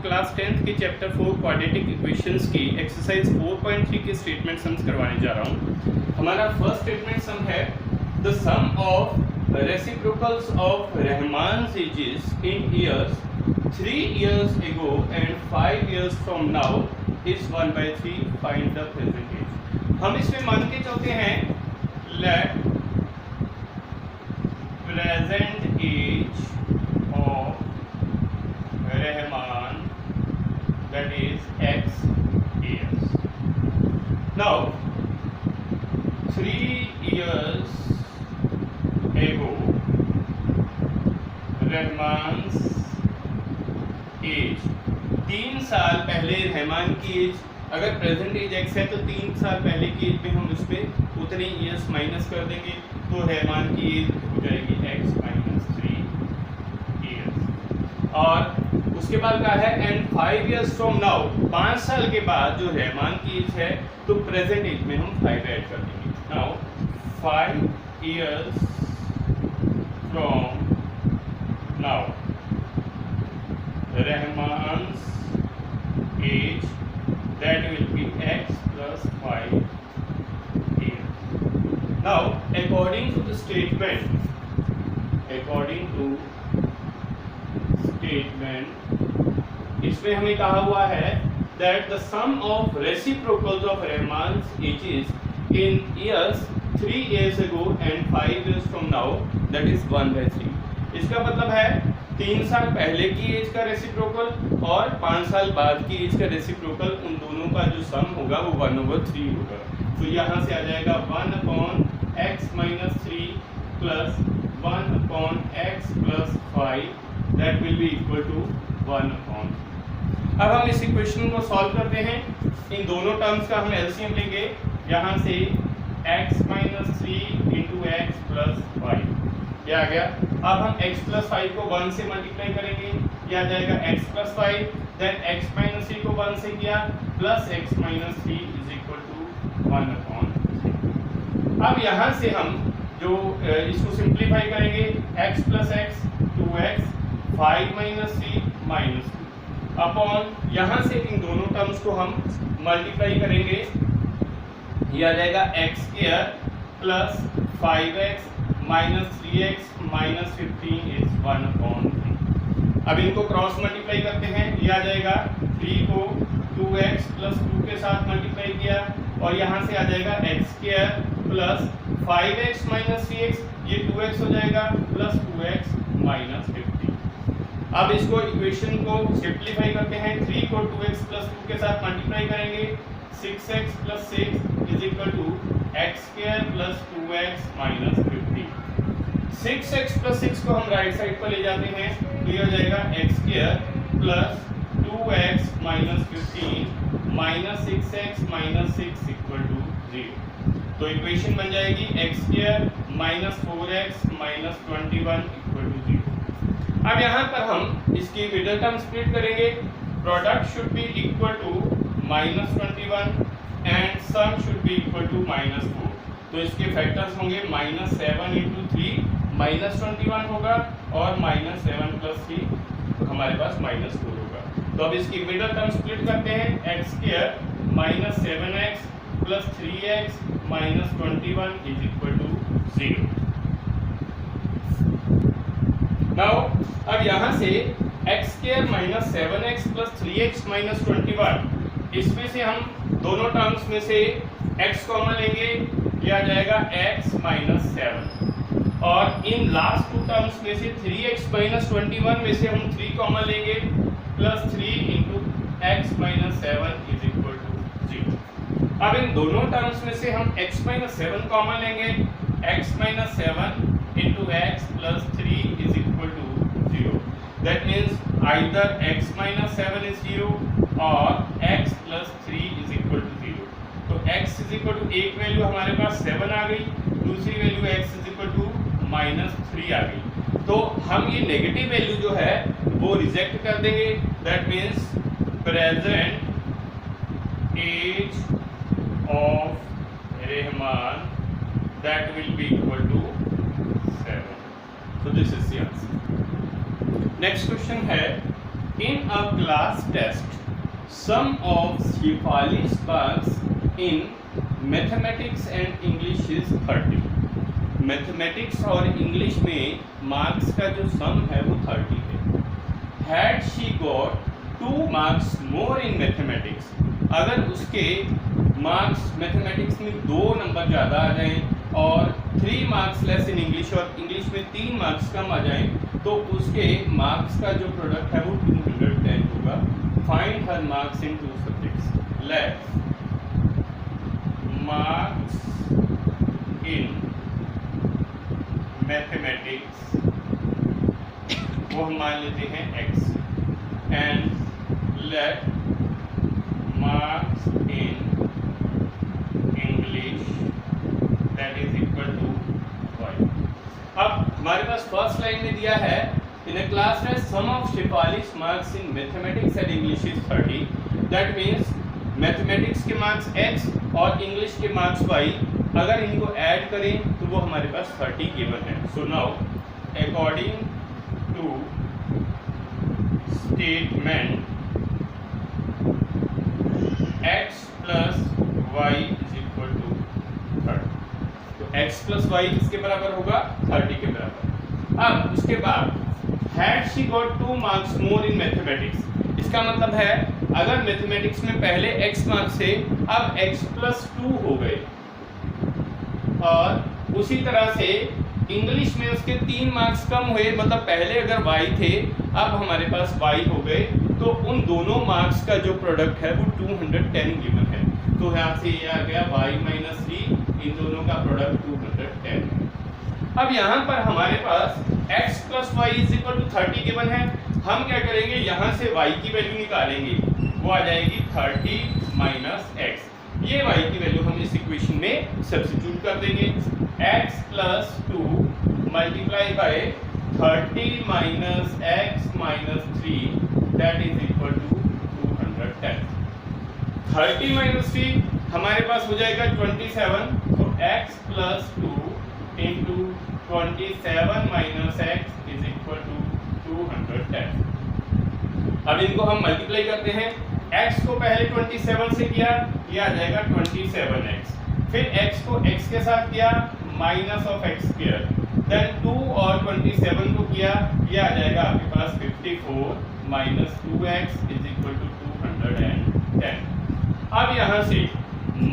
Class 10th के chapter 4 quadratic equations की exercise 4.3 के स्टेटमेंट सम्स करवाने जा रहा हूँ। हमारा फर्स्ट स्टेटमेंट सम है the sum of reciprocals of Rahman's ages in years 3 years ago and 5 years from now is 1/3. Find the present age. हम इसमें मान के चलते हैं let present age of Rahman, that is x years. Now 3 years ago Rahman's as, 3 साल पहले रहमान की as, अगर प्रेजेंट एज x है तो 3 साल पहले की एज में हम उस पर उतने ईयर्स माइनस कर देंगे तो रहमान की एज हो जाएगी x माइनस 3 ईयर्स। और उसके बाद क्या है एंड 5 years फ्रॉम नाउ, 5 साल के बाद जो रहमान की एज है तो प्रेजेंट एज में हम 5 ऐड कर देंगे। Now 5 years from now Rahman's age, that will be x plus 5 years. Now according to statement इसमें हमें कहा हुआ है that the sum of reciprocals of Rahman's ages in years 3 years ago and 5 years from now, that is 1/3. इसका मतलब है 3 साल पहले की एज का रेसिप्रोकल और 5 साल बाद की एज का रेसिप्रोकल, उन दोनों का जो सम होगा वो 1/3 होगा। तो यहाँ से आ जाएगा 1/x minus 3 plus 1/x plus 5, that will be equal to 1/3। अब हम इस इक्वेशन को सॉल्व करते हैं। इन दोनों टर्म्स का हम एलसीएम लेंगे। यहाँ से x minus 3 into x plus 5 ये आ गया। अब हम x plus 5 को 1 से मल्टीप्लाई करेंगे, ये आ जाएगा x plus 5, then x minus 3 को 1 से किया plus x minus 3 is equal to 1/3। अब यहाँ से हम जो इसको सिंप्लीफाई करेंगे, x plus x 2x 5 minus 3 minus 2 upon, यहाँ से इन दोनों टर्म्स को हम मल्टीप्लाई करेंगे, ये आ जाएगा x square plus 5x minus 3x minus 15 is 1/3। अब इनको क्रॉस मल्टीप्लाई करते हैं, ये आ जाएगा 3 को 2x प्लस 2 के साथ मल्टीप्लाई किया और यहाँ से आ जाएगा x square plus 5x minus 3x, ये 2x हो जाएगा प्लस 2x माइनस 15। अब इसको इक्वेशन को सिंप्लीफाई करते हैं, 3 को 2x प्लस 2 के साथ मल्टीप्लाई करेंगे, 6x plus 6 is equal to x square plus 2x minus 15। 6x plus 6 को हम राइट साइड पर ले जाते हैं तो ये हो जाएगा x square plus 2x minus 15 minus 6x minus 6 equal to 0। तो इक्वेशन बन जाएगी x square minus 4x minus 21 equal to 0। अब यहाँ पर हम इसकी मिडिल टर्म स्प्लिट करेंगे, product should be equal to minus 21 and sum should be equal to minus 4। तो इसके फैक्टर्स होंगे माइनस 7 इंटू 3 माइनस 21 होगा और माइनस 7 प्लस 3 हमारे पास माइनस 4 होगा। तो अब इसकी मिडिल टर्म स्प्लिट करते हैं, x square minus 7x plus 3x minus 21 is equal to 0। Now अब यहाँ से x square minus 7x plus 3x minus 21, इसमें से हम दोनों टर्म्स में से x कॉमन लेंगे, ये आ जाएगा x माइनस 7 और इन लास्ट टू टर्म्स में से 3x माइनस 21 में से हम 3 कॉमन लेंगे plus 3 into x minus 7 is equal to 0। अब इन दोनों टर्म्स में से हम x माइनस 7 कॉमन लेंगे, x minus 7 into x plus 3 is equal to 0। That means either x minus 7 is 0 और x plus 3 is equal to 0। तो x is equal to एक वैल्यू हमारे पास 7 आ गई, दूसरी value x is equal to minus 3 आ गई। तो हम ये नेगेटिव वैल्यू जो है वो रिजेक्ट कर देंगे, that means present age of Rahman that will be equal to 7। So this is the answer. Next question है In a class test, sum of Shefali's marks in mathematics and English is 30. Mathematics और English में marks का जो सम है वो 30 है. Had she got 2 marks more in mathematics, अगर उसके मार्क्स मैथमेटिक्स में 2 नंबर ज़्यादा आ जाएं और 3 मार्क्स लेस इन इंग्लिश और इंग्लिश में 3 मार्क्स कम आ जाएं, तो उसके मार्क्स का जो प्रोडक्ट है वो 210 होगा. Find her marks in 2 subjects. Let marks in mathematics वो हम मान लेते हैं x and let marks in English that is equal to y. अब हमारे पास फर्स्ट लाइन में दिया है इन अ क्लास है सम ऑफ शेफाली's marks in mathematics and English is 30. That means mathematics के मार्क्स x और इंग्लिश के मार्क्स y, अगर इनको ऐड करें तो वो हमारे पास 30 गिवन है. So now according to statement x plus y is equal to 30. तो x प्लस y किसके बराबर होगा? 30 के बराबर. अब उसके बाद had she got 2 marks more in mathematics, इसका मतलब है अगर मैथमेटिक्स में पहले x मार्क्स थे अब x प्लस 2 हो गए, और उसी तरह से इंग्लिश में उसके 3 मार्क्स कम हुए, मतलब पहले अगर y थे अब हमारे पास y हो गए, तो उन दोनों मार्क्स का जो प्रोडक्ट है वो 210 गिवन है. तो यहाँ से ये आ गया y माइनस 3, इन दोनों का प्रोडक्ट 210 है. अब यहाँ पर हमारे पास x plus y is equal to 30 given है. हम क्या करेंगे, यहाँ से y की वैल्यू निकालेंगे, वो आ जाएगी 30 माइनस x. ये y की वैल्यू हम इस इक्वेशन में सब्स्टिट्यूट कर देंगे. x plus 2 multiply by 30 minus x minus 3 that is equal to 210. 30 minus 3 हमारे पास हो जाएगा 27. तो x plus 2 into 27 minus x is equal to 210. अब इनको हम मल्टीप्लाई करते हैं. x को पहले 27 से किया, ये आ जाएगा 27x. फिर x को x के साथ किया, minus of x square. Then 2 और 27 को किया, ये आ जाएगा आपके पास 54 minus 2x is equal to 210. अब यहाँ से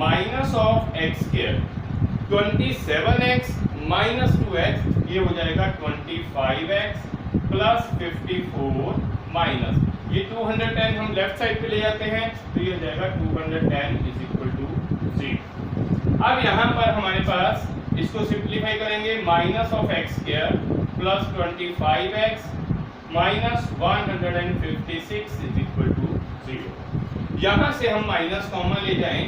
minus of x square 27x minus 2x, ये हो जाएगा 25x प्लस 54 माइनस ये 210 हम लेफ्ट साइड पे ले जाते हैं, तो ये हो जाएगा 210 इज इक्वल टू 0. अब यहाँ पर हमारे पास इसको सिंप्लीफाई करेंगे, minus of x square plus 25x minus 156 is equal to 0. यहाँ से हम माइनस कॉमन ले जाएं,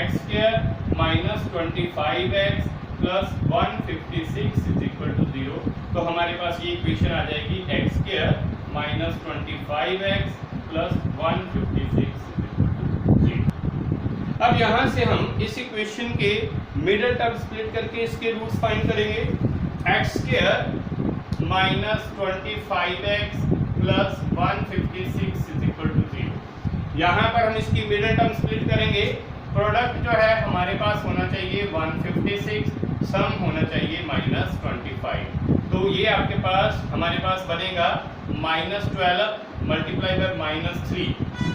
x square minus 25x plus 156 is equal to 0. तो हमारे पास ये इक्वेशन आ जाएगी x square minus 25x plus 156 is equal to 0. अब यहाँ से हम इस इक्वेशन के मिडिल टर्म स्प्लिट करके इसके रूट्स फाइंड करेंगे. x square minus 25x plus 156 is equal to 0. यहाँ पर हम इसकी मिडिल टर्म स्प्लिट करेंगे. प्रोडक्ट जो है हमारे पास होना चाहिए 156, सम होना चाहिए माइनस 25. तो ये आपके पास हमारे पास बनेगा माइनस 12 मल्टीप्लाई बाय माइनस 3.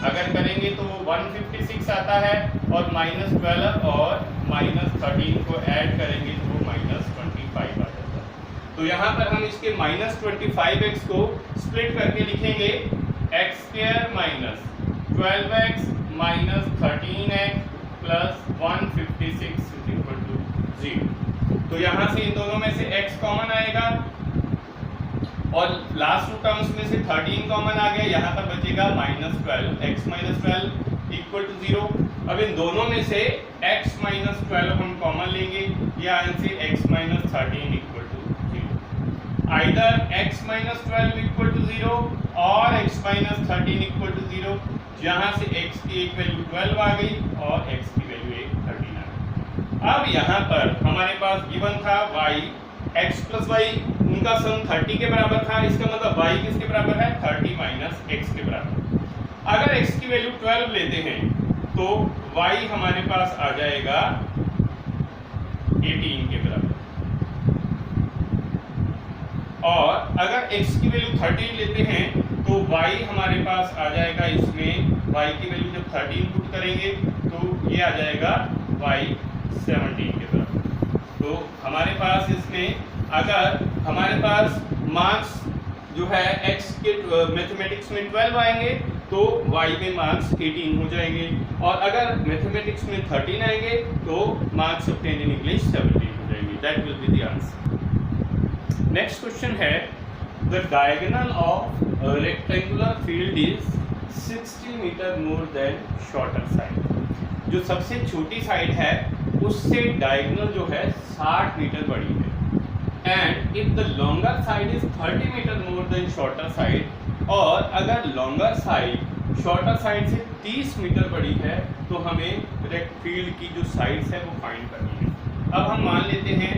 अगर करेंगे तो 156 आता है और माइनस 12 और माइनस 13 को ऐड करेंगे तो वो माइनस 25 आ जाता है. तो यहाँ पर हम इसके माइनस 25x को स्प्लिट करके लिखेंगे, x square minus 12x minus 13x plus 156 is equal to 0. तो यहाँ से इन दोनों में से x कॉमन आएगा और लास्ट टू टर्म्स में से 13 कॉमन आ गया. यहाँ पर बचेगा minus 12, x minus 12 equal to 0. अब इन दोनों में से x माइनस 12 हम कॉमन लेंगे, या से x minus 13 equal to 0. Either x minus 12 equal to 0 और x माइनस 13 इक्वल टू 0. यहाँ से x की एक वैल्यू 12 आ गई और x की वैल्यू 13 आ गई. अब यहाँ पर हमारे पास गिवन था y, x प्लस वाई उनका सम 30 के बराबर था, इसका मतलब y किसके बराबर है 30 माइनस x के बराबर। अगर x की वैल्यू 12 लेते हैं तो y हमारे पास आ जाएगा 18 के बराबर, और अगर x की वैल्यू 13 लेते हैं तो y हमारे पास आ जाएगा, इसमें y की वैल्यू जब 13 पुट करेंगे तो ये आ जाएगा y 17 के बराबर। तो हमारे पास इसमें अगर हमारे पास मार्क्स जो है x के मैथमेटिक्स में 12 आएंगे तो y में मार्क्स 18 हो जाएंगे, और अगर मैथमेटिक्स में 13 आएंगे तो मार्क्स ऑब्टेन्ड इन इंग्लिश 17 हो जाएंगे। That will be the answer. Next question है, the diagonal of rectangular field is 60 metre more than shorter side. जो सबसे छोटी साइड है उससे डायगोनल जो है 60 मीटर बड़ी है, and if the longer side is 30 metre more than shorter side, और अगर लॉन्गर साइड शॉर्टर साइड से 30 मीटर बड़ी है तो हमें फील्ड की जो साइड्स है वो फाइंड करनी है। अब हम मान लेते हैं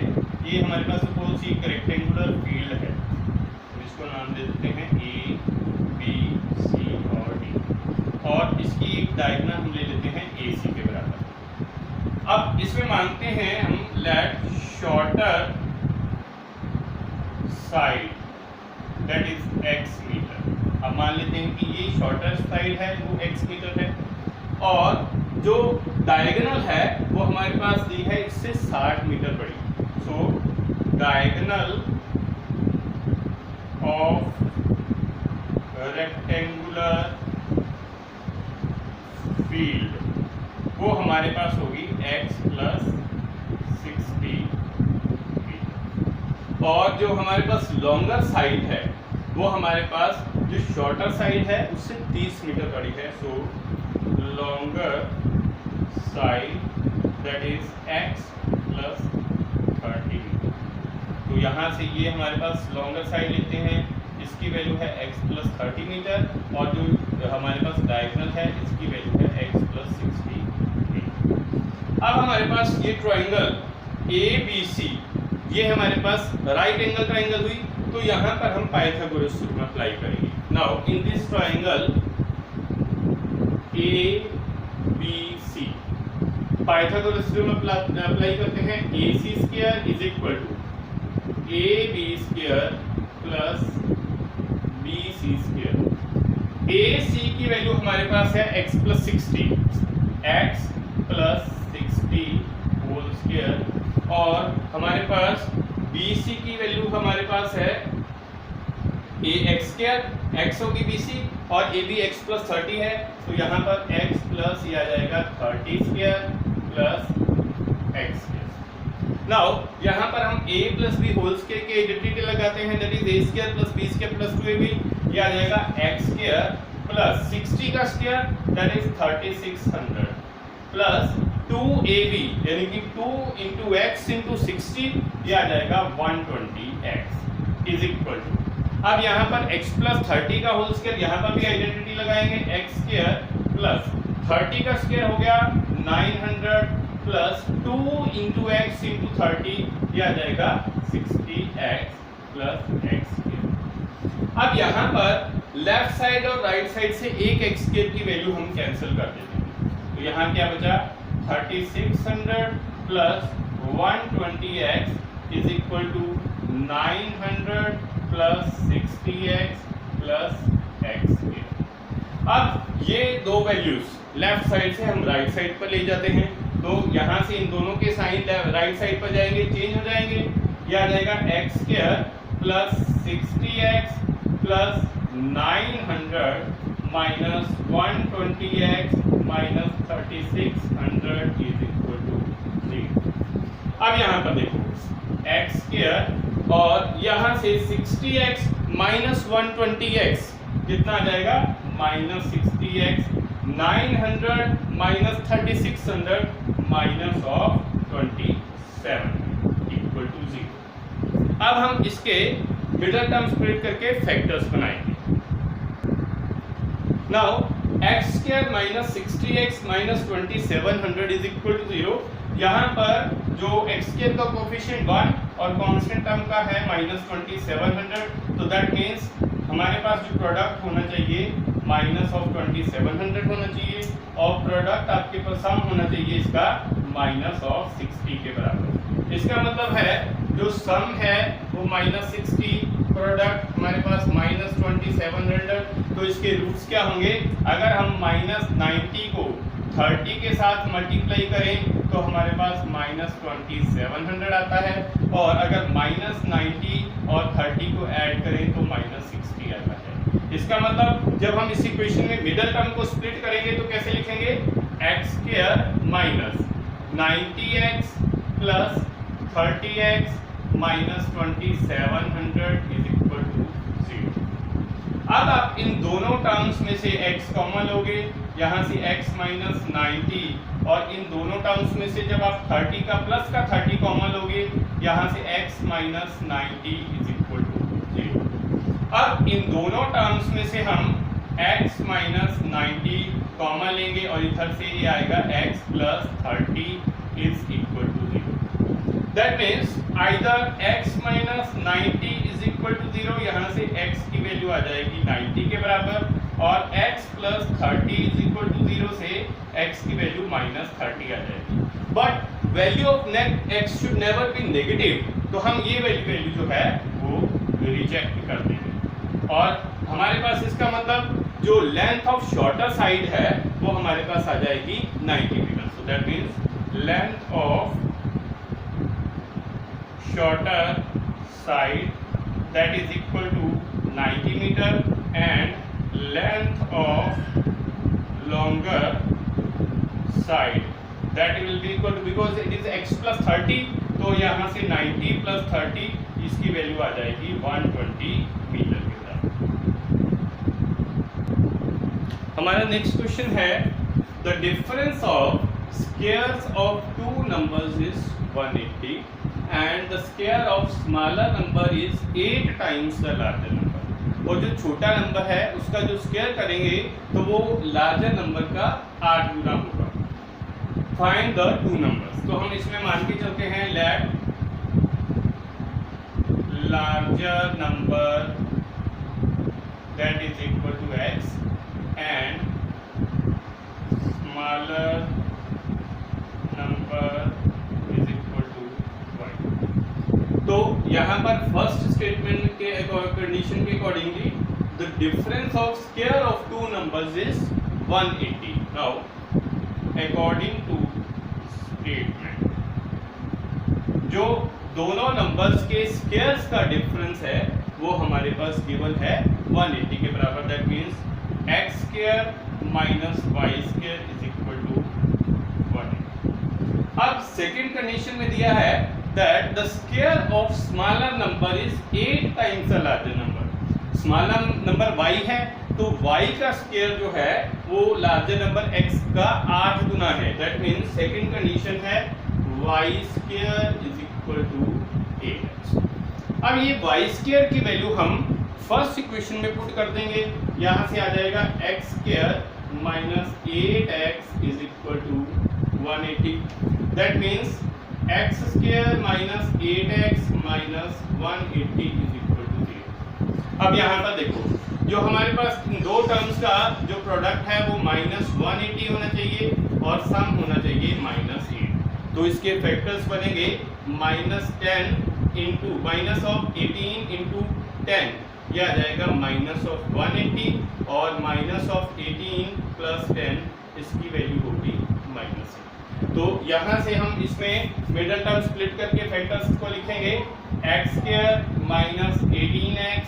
ये हमारे पास सपोज एक रेक्टेंगुलर फील्ड है, इसको नाम दे देते हैं ए बी सी और डी, और इसकी एक डायगोनल हम ले लेते हैं ए सी के बराबर। अब इसमें मानते हैं हम let shorter side that is x metre. अब मान लेते हैं कि ये शॉर्टर साइड है वो x मीटर है, और जो डायगोनल है वो हमारे पास दी है इससे 60 मीटर बड़ी। सो डायगोनल ऑफ रेक्टेंगुलर फील्ड वो हमारे पास होगी x प्लस 60, और जो हमारे पास लॉन्गर साइड है वो हमारे पास जो शॉर्टर साइड है उससे 30 मीटर बड़ी है। So longer side that is x plus 30 metre. तो यहाँ से ये हमारे पास लॉन्गर साइड लेते हैं, इसकी वैल्यू है x प्लस 30 मीटर, और जो हमारे पास डायगोनल है इसकी वैल्यू है x प्लस 60 मीटर। अब हमारे पास ये ट्राइंगल ABC ये हमारे पास राइट एंगल ट्राइंगल हुई, तो यहाँ पर हम पाइथागोरस थ्योरम अप्लाई करेंगे। Now in this triangle ABC Pythagoras theorem apply करते हैं। AC square is equal to AB square plus BC square. AC की वैल्यू हमारे पास है x plus 60, x plus 60 whole square, और हमारे पास BC की वैल्यू हमारे पास है ax स्क्वायर, x होगी BC और AB x प्लस 30 है, तो यहाँ पर x प्लस ये आ जाएगा 30 square plus x square. Now यहाँ पर हम a plus b whole square के आइडेंटिटी लगाते हैं, that is a square plus b square plus 2ab, ये आ जाएगा x स्क्वायर प्लस 60 का square that is 3600 plus 2ab यानी कि 2 इंटू एक्स इंटू 60, ये आ जाएगा 120x इज इक्वल टू, अब यहाँ पर x प्लस 30 का होल स्क्वायर, यहाँ पर भी आइडेंटिटी लगाएंगे, x स्क्वायर प्लस 30 का स्क्वायर हो गया 900 प्लस 2 इंटू एक्स इंटू 30, ये आ जाएगा 60x प्लस x स्क्वायर। अब यहाँ पर लेफ्ट साइड और राइट साइड से एक x स्क्वायर की वैल्यू हम कैंसिल कर देते हैं, तो यहाँ क्या बचा 3600 plus 120x is equal to 900 plus 60x plus x square. अब ये दो वैल्यूज लेफ्ट साइड से हम राइट साइड पर ले जाते हैं, तो यहाँ से इन दोनों के साइन राइट साइड पर जाएंगे, चेंज हो जाएंगे, ये आ जाएगा x square plus 60x plus 900 minus 120x minus 3600 is equal to 3। अब यहाँ पर देखो x स्क्वायर और यहाँ से 60x माइनस 120x कितना आ जाएगा minus 60x, 900 minus 3600 minus of 27 equal to 0। अब हम इसके मिडल टर्म स्प्लिट करके फैक्टर्स बनाएंगे। Now x square minus 60x minus 2700 is equal to 0। यहाँ पर जो x स्क्वायर का कोफिशिएंट 1 और कांस्टेंट टर्म का है -2700, तो दैट मीन्स हमारे पास जो प्रोडक्ट होना चाहिए -2700 होना चाहिए और प्रोडक्ट आपके पास सम होना चाहिए इसका -60 के बराबर। इसका मतलब है जो सम है वो -60, प्रोडक्ट हमारे पास -2700, तो इसके रूट्स क्या होंगे? अगर हम -90 को 30 के साथ मल्टीप्लाई करें तो हमारे पास -2700 आता है, और अगर -90 और 30 को ऐड करें तो -60 आता है। इसका मतलब जब हम इस इक्वेशन में मिडिल टर्म को स्प्लिट करेंगे तो कैसे लिखेंगे? x² minus 90x plus 30x minus 2700 is equal to 0। अब आप इन दोनों टर्म्स में से x कॉमन लोगे, यहाँ से x माइनस 90, और इन दोनों टर्म्स में से जब आप 30 का प्लस का 30 कॉमन लोगे, यहाँ से x minus 90 is equal to 0। अब इन दोनों टर्म्स में से हम x माइनस 90 कॉमन लेंगे और इधर से ये आएगा x plus 30 is equal to 0। That means either x minus 90 is equal to 0, यहाँ से x की वैल्यू आ जाएगी 90 के बराबर, और x plus 30 is equal to 0 से x की वैल्यू -30 आ जाएगी। But value of net x should never be negative, तो हम ये वैल्यू जो है वो रिजेक्ट कर देंगे, और हमारे पास इसका मतलब जो लेंथ ऑफ शॉर्टर साइड है वो हमारे पास आ जाएगी 90 metre. So that means length of shorter side that is equal to 90 metre and length of longer side that will be equal to, because it is x plus 30, तो यहाँ से 90 plus 30 इसकी value आ जाएगी 120 मीटर के बराबर। हमारा next question है the difference of squares of two numbers is 180 and the square of smaller number is 8 times the larger number. और जो छोटा नंबर है उसका जो स्क्वायर करेंगे तो वो लार्जर नंबर का 8 गुना होगा। फाइंड द टू नंबर्स, तो हम इसमें मान के चलते हैं let larger number that is equal to x and smaller number is equal to y। तो यहाँ पर फर्स्ट स्टेटमेंट के कंडीशन के accordingly the difference of square of two numbers is 180। Now according to statement जो दोनों numbers के squares का difference है वो हमारे पास गिवन है 180 के बराबर। That means x square minus y square is equal to 1। अब सेकंड कंडीशन में दिया है that the square of smaller number is 8 times the larger number. Smaller number y है तो y का स्क्वायर जो है वो लार्जर नंबर x का 8 गुना है। दैट मीन्स सेकंड कंडीशन है y square is equal to 8। अब ये y स्क्वायर की वैल्यू हम फर्स्ट इक्वेशन में पुट कर देंगे, यहाँ से आ जाएगा x square minus 8x is equal to 180। That means x square minus 8x minus 180 is equal to 0। अब यहाँ पर देखो जो हमारे पास इन दो टर्म्स का जो प्रोडक्ट है वो -180 होना चाहिए और सम होना चाहिए -8। तो इसके फैक्टर्स बनेंगे -10 इंटू माइनस ऑफ 18 इंटू 10, यह आ जाएगा -180 और -18 प्लस 10 इसकी वैल्यू होगी -8। तो यहाँ से हम इसमें मिडिल टर्म स्प्लिट करके फैक्टर्स को लिखेंगे x square minus 18x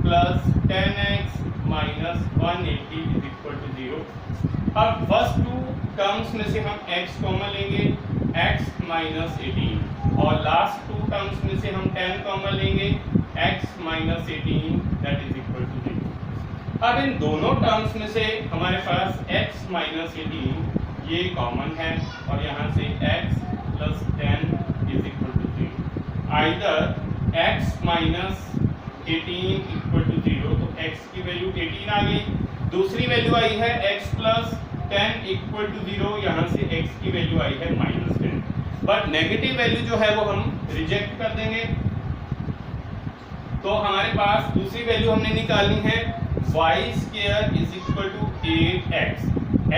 plus 10x minus 180 is equal to 0। अब फर्स्ट टू टर्म्स में से हम x कॉमन लेंगे, x माइनस 18, और लास्ट टू टर्म्स में से हम 10 कॉमन लेंगे, x minus 18 that is equal to 0। अब इन दोनों टर्म्स में से हमारे पास x माइनस 18 ये कॉमन है और यहाँ से x plus 10 is equal to 0। Either x minus 18 equal to 0, तो x की वैल्यू 18 आ गई। दूसरी वैल्यू आई है x प्लस 10 इक्वल टू 0, यहाँ से x की वैल्यू आई है -10। बट नेगेटिव वैल्यू जो है वो हम रिजेक्ट कर देंगे। तो हमारे पास दूसरी वैल्यू हमने निकालनी है y square is equal to 8x।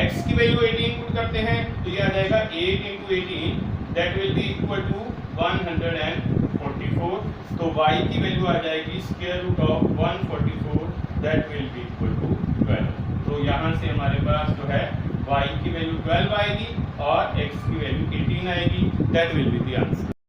x की वैल्यू 18 पुट करते हैं तो ये आ जाएगा 8 into 18 that will be equal to 144। तो y की वैल्यू आ जाएगी square root of 144 that will be equal to 12। तो यहाँ से हमारे पास जो है y की वैल्यू 12 आएगी और x की वैल्यू 18 आएगी। That will be the answer.